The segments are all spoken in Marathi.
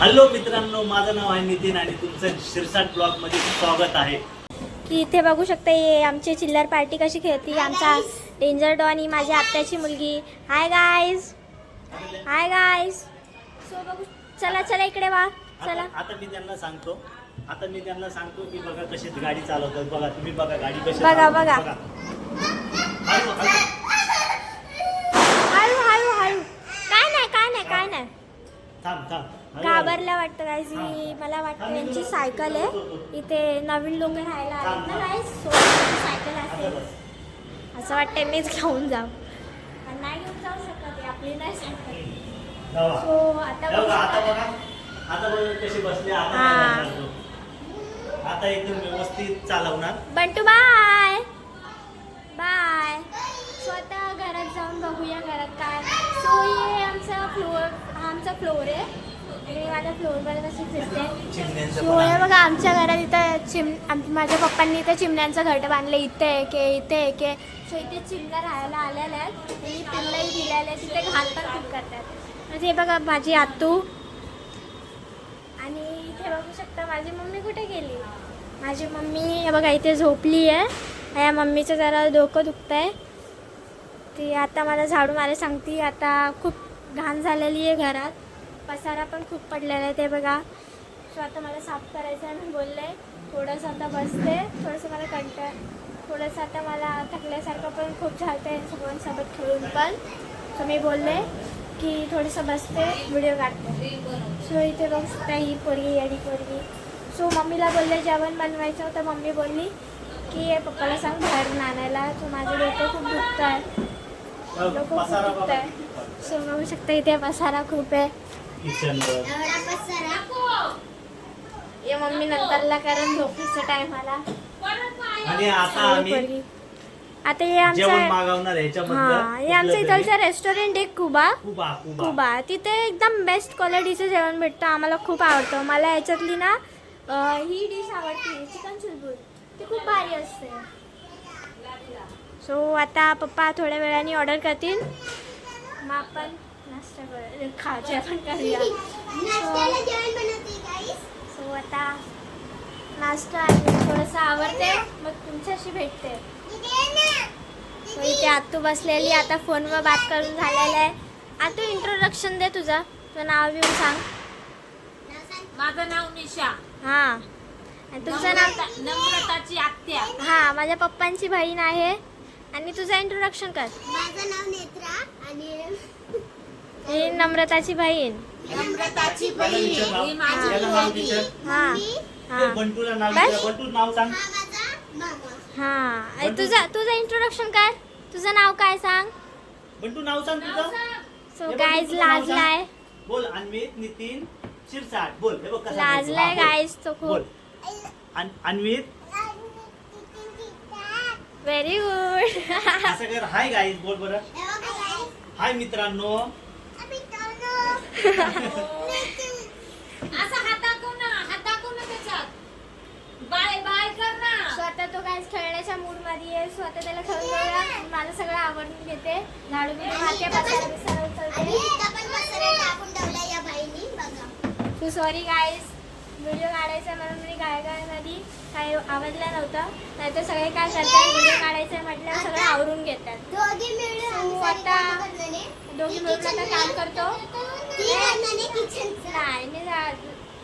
हॅलो मित्रांनो, माझं नाव आहे नितीन आणि तुमचं शिरसाट ब्लॉग मध्ये स्वागत आहे. की इथे बघू शकता ये आमची चिल्लर पार्टी कशी खेळती. आमचा डेंजर डॉन ही माझी आत्याची मुलगी. Hi guys, hi guys. So बघू, चला चला इकडे वा, चला. आता मी त्यांना सांगतो की बघा कशी गाडी चालवतात. बघा तुम्ही, बघा गाडी कशी बघा बघा. हळू हळू हळू हळू हळू. काय नाही. थांब थांब. घाबरल्या वाटतं गाईज. मला वाटतं यांची सायकल आहे. इथे नवीन लोक राहायला आलेत ना गाईज, सो सायकल असेल असं वाटतंय. मीच घेऊन जाऊ, पण नाही घेऊन जाऊ शकत, आपली नाही सायकल. सो आता आता बघा कशी बसली. आता एकदम व्यवस्थित चालवणार. बंटू बाय बाय. सो आता घरात जाऊन बघूया घरात काय. सो हे आमचा फ्लोर आहे. मी माझ्या फ्लोअरवर कशी फिरते. सो हे बघा आमच्या घरात इथं माझ्या पप्पांनी इथे चिमण्यांचं घट बांधलं. इथे एक आहे. सो इथे चिमण्या राहायला आलेल्या आहेत. त्यांनी पिल्लंही दिलेले आहेत. तिथे घाण पण खूप करतात. म्हणजे हे बघा माझी आतू. आणि इथे बघू शकता माझी मम्मी कुठे गेली. माझी मम्मी हे बघा इथे झोपली आहे. या मम्मीचं जरा डोकं दुखतं आहे. ती आता मला झाडू मारायला सांगते. आता खूप घाण झालेली आहे घरात. पसारा पण खूप पडलेला आहे ते बघा. सो आता मला साफ करायचं आहे. मी बोलले थोडंसं आता बसते. थोडंसं आता मला थकल्यासारखं पण खूप झालं आहे सगळ्यांसोबत खेळून पण. सो मी बोलले की थोडंसं बसते, व्हिडिओ काढते. सो इथे बघू शकता ही पोरगी येडी पोरगी. सो मम्मीला बोलले जेवण बनवायचं होतं. मम्मी बोलली की पप्पाला सांग बाहेरून आणायला. सो माझं डोकं खूप दुखतं आहे. सो बघू शकता इथे पसारा खूप आहे. ये मम्मी नंतरला कारण झोपीचा टाइम आला. आणि आता हे आमचं मागवणार हे आमचं इथलचं रेस्टॉरंट आहे कुबा. तिथे एकदम बेस्ट क्वालिटीचं जेवण भेटतं. आम्हाला खूप आवडतं. मला याच्यातली ना ही डिश आवडते, चिकन चुलबुल. ती खूप भारी असते. सो आता पप्पा थोड्या वेळाने ऑर्डर करतील. मग आपण नाश्ता जेवण करूया. सो आता नाश्ता थोडंसं आवडते, मग तुमच्याशी भेटते. सो इथे आतू बसलेली. आता फोनवर बात करून झालेलं आहे. आतू इंट्रोडक्शन दे तुझं नाव बिव सांग. माझं नाव निशा. हां, आणि तुझं नाव नम्रताची आत्या. हां, माझ्या पप्पांची बहीण आहे. आणि तुझं इंट्रोडक्शन कर. माझं नाव नेत्रा आणि ही नम्रताची बहीण. नम्रताची बहीण ही माझी मुलगी. हां हां बंटूला नाव सांग. हां, तुझं इंट्रोडक्शन कर. तुझं नाव काय सांग. बंटू नाव सांग तुझं. सो गाईज लाजलाय. बोल. अन्वित नितीन शिरसाट. बोल. हे बघ कसा लाजलाय गाईज तो बोल. खूप. अन्वित व्हेरी गुड. असं कर. हाय गाईज बोल बरं. हाय मित्रांनो. असं हात दाखव ना त्याच्यात. बाय बाय कर ना. स्वतः तो गाईज खेळण्याच्या मूड मध्ये आहे. स्वतः त्याला खेळून जाऊया. मला सगळं आवडून घेते. झाडू बिडू मारते, पसारा उचलते. सॉरी गाईज, व्हिडिओ काढायचा म्हणून मी गायमध्ये काही आवडलं नव्हतं. नाहीतर सगळे काय करतात, व्हिडिओ काढायचं म्हटल्यावर सगळं आवरून घेतात. दोघी मिळून आता दोघी मिळून आता काम करतो. नाही, मी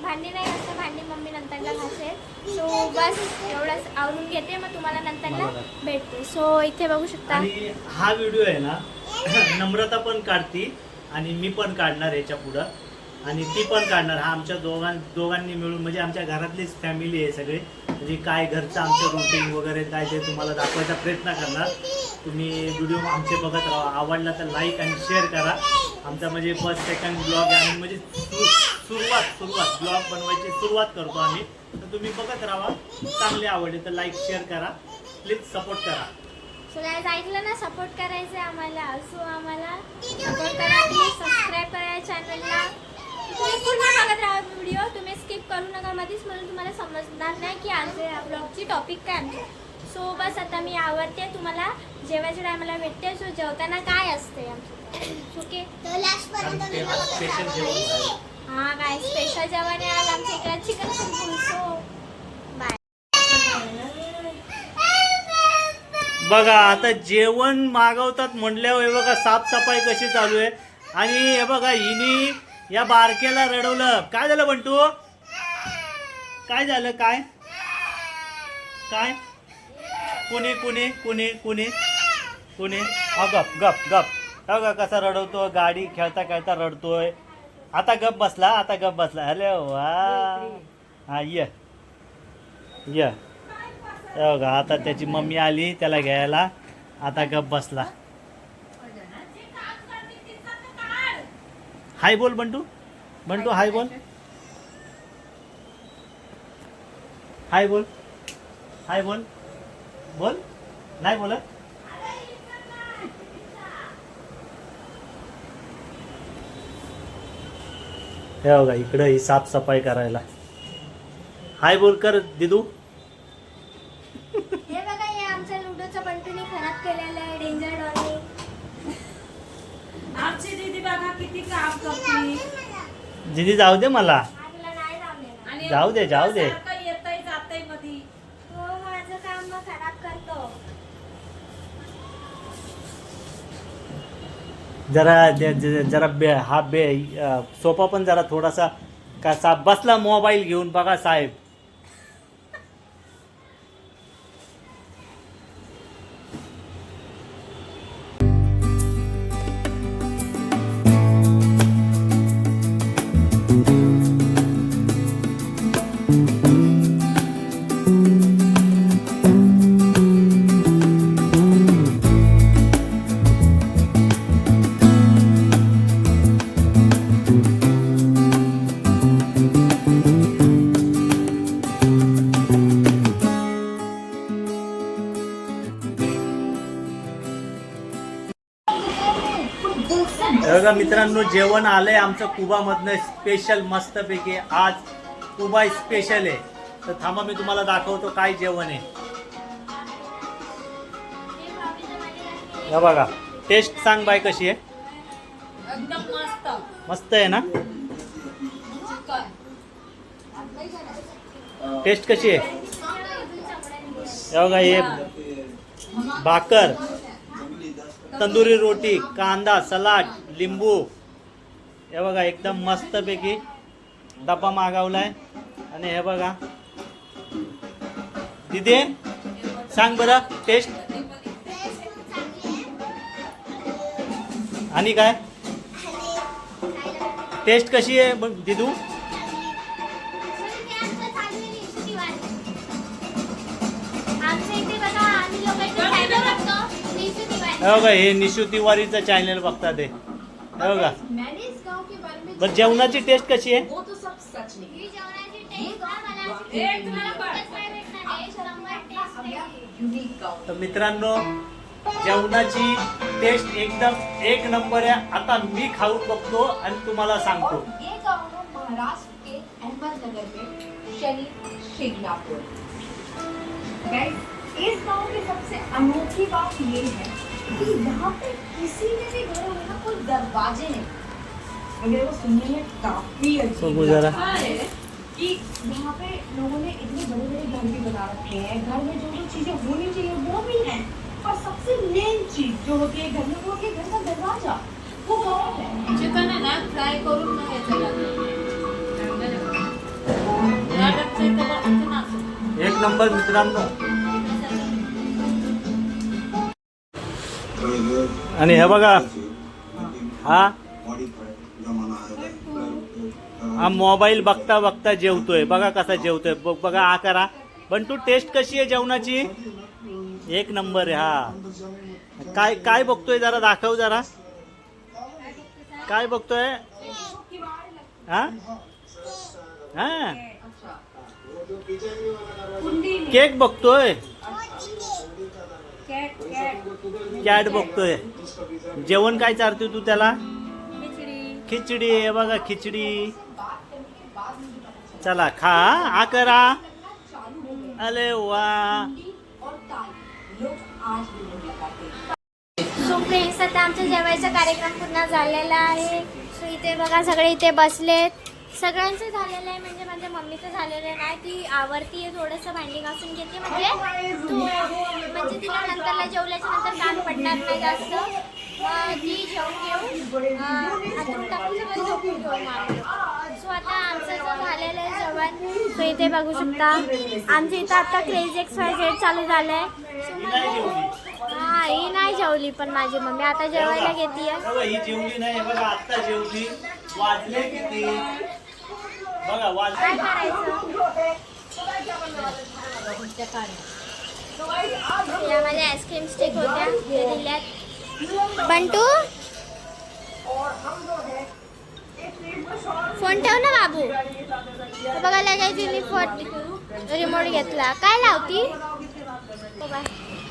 भांडी नाही घासते. भांडी मम्मी नंतरला घासेल. सो बस एवढंच आवरून घेते. मग तुम्हाला नंतरला भेटते. सो इथे बघू शकता. आणि हा व्हिडिओ आहे ना नम्रता पण काढती आणि मी पण काढणार याच्या पुढं. आणि ती पण काढणार. हा आमच्या दोघांनी मिळून, म्हणजे आमच्या घरातलीच फॅमिली आहे सगळे. म्हणजे काय घरचं आमचं रुटीन वगैरे काय ते तुम्हाला दाखवायचा प्रयत्न करणार. तुम्ही व्हिडिओ आमचे बघत राहा. आवडला तर लाईक आणि शेअर करा. आमचा म्हणजे फर्स्ट सेकंड ब्लॉग आहे. म्हणजे सुरुवात ब्लॉग बनवायची सुरुवात करतो आम्ही. तर तुम्ही बघत राहा. चांगले आवडले तर लाईक शेअर करा. प्लीज सपोर्ट करा. सो गाईज ऐकलं ना, सपोर्ट करायचं आहे आम्हाला. सो आम्हाला सपोर्ट करा. प्लीज सबस्क्राईब करा या चॅनलला. तुम्ही पूर्ण बघत राहा व्हिडिओ. तुम्ही स्किप करू नका मध्येच, म्हणून तुम्हाला समजणार नाही की आज ब्लॉगची टॉपिक काय आमची. सो बस आता मी आवडते. तुम्हाला जेवायच्या टायमाला भेटते. सो जेवताना काय असते आमचं ओके. स्पेशल जेवण. हां काय स्पेशल बघा आता जेवण मागवतात म्हटल्यावर हे बघा साफसफाई कशी चालू आहे. आणि हे बघा हिनी या बारक्याला रडवलं. काय झालं बंटू? काय झालं? काय काय कुणी कुणी कुणी कुणी कुणी गप गप गप. बघा कसा रडवतो. गाडी खेळता खेळता रडतोय. आता गप बसला. आता गप बसला. अरे वा. हा ये ये. बघा आता त्याची मम्मी आली त्याला घ्यायला. आता गप बसला. हाय बोल बंटू. बंटू हाय बोल. हाय बोल. हाय बोल. बोल. नाही बोलत. हे बघा इकडं ही साफसफाई करायला. हाय बोल कर दिदू. हे बघा हे आमच्या लुडोचं बंटूने खराब केलेलं आहे डेंजर डॉलनी. आमची दीदी बघा किती काम करते. दीदी जाऊ दे मला. तुला नाही लावलेलं. आणि जाऊ दे, जाऊ दे. सारखं येतंय जातंय मधी. हो माझं काम मग खराब करतो. जरा हा सोफा पण जरा थोडासा कसा बसला मोबाईल घेऊन. बघा साहेब. बघा मित्रांनो जेवण आलंय आमचं कुबामधनं स्पेशल मस्तपैकी. आज कुबा स्पेशल आहे. तर थांबा मी तुम्हाला दाखवतो काय जेवण आहे. हे बघा टेस्ट सांग बाय कशी आहे. एकदम मस्त. मस्त आहे ना. टेस्ट कशी आहे. हे बघा हे भाकर, तंदुरी रोटी, कांदा, सलाड, लिंबू. हे बघा एकदम मस्तपैकी डब्बा मागवलाय. आणि हे बघा दीदी सांग बरं टेस्ट. आणि काय टेस्ट कशी आहे मग दिदू. हे बघा हे निशू तिवारीचं चॅनल बघता ते. हे बघा बरं जेवणाची टेस्ट कशी आहे. तर मित्रांनो जेवणाची टेस्ट एकदम एक नंबर आहे. आता मी खाऊन बघतो आणि तुम्हाला सांगतो. ये गाँव महाराष्ट्र के अहमदनगर में शरीफ शिंगणापुर. गाइस इस गांव की सबसे अनोखी बात ये है कि यहाँ पे किसी में भी घर में ना कोई दरवाजे नहीं. मेरे को सुनने में काफी अजीब जरा लगता है कि यहाँ पे लोगों ने इतने बड़े बड़े घर भी बना रखे हैं. घर में जो जो चीजें होनी चाहिए वो भी है. और सबसे मेन चीज जो होती है घर में वो होती है घर का दरवाजा. वो गाँव है. चिकन आहे ना फ्राय करून मग याचं एक नंबर मित्रांनो. आणि हे बघा हा मोबाईल बघता बघता जेवतोय. बघा कसा जेवतोय. बघा हा करा. बंटू टेस्ट कशी आहे जेवणाची. एक नंबर आहे. हा काय काय बघतोय जरा दाखव जरा. काय बघतोय. हा हा केक बघतोय. कॅट बघतोय. जेवण काय चारतोय तू त्याला. खिचडी आहे बघा खिचडी. चला खा. आ करा. अरे वा. सो फ्रेंड्स आता आमचा जेवायचा कार्यक्रम पूर्ण झालेला आहे. सो इथे बघा सगळे इथे बसलेत सगळ्यांचं झालेलं आहे, म्हणजे माझ्या मम्मीचं झालेलं नाही. ती आवरती आहे, थोडंसं भांडी घासून घेते, म्हणजे तिला नंतरला जेवल्याच्या नंतर काम पडणार नाही जास्त. ती जेवून घेऊन हातून टाकून सगळं झोपून घेऊन मारतो. सो आता आमचं जो झालेलं आहे जेवण, सो इथे बघू शकता आमचं इथं आता क्रेझी XYZ चालू झालं आहे. सो हा, ही नाही जेवली पण माझी मम्मी आता जेवायला घेते. बघा ही जेवली नाही, बघा आता जेवली. वाजले किती बघा, वाजले. काय करायचं? या माझ्या आईस्क्रीम स्टिक होत्या, ते दिल्यात. बंटू फोन ठेव ना बाबू. बघायला काय तिने फोन रिमोट घेतला. काय लावती? बाय.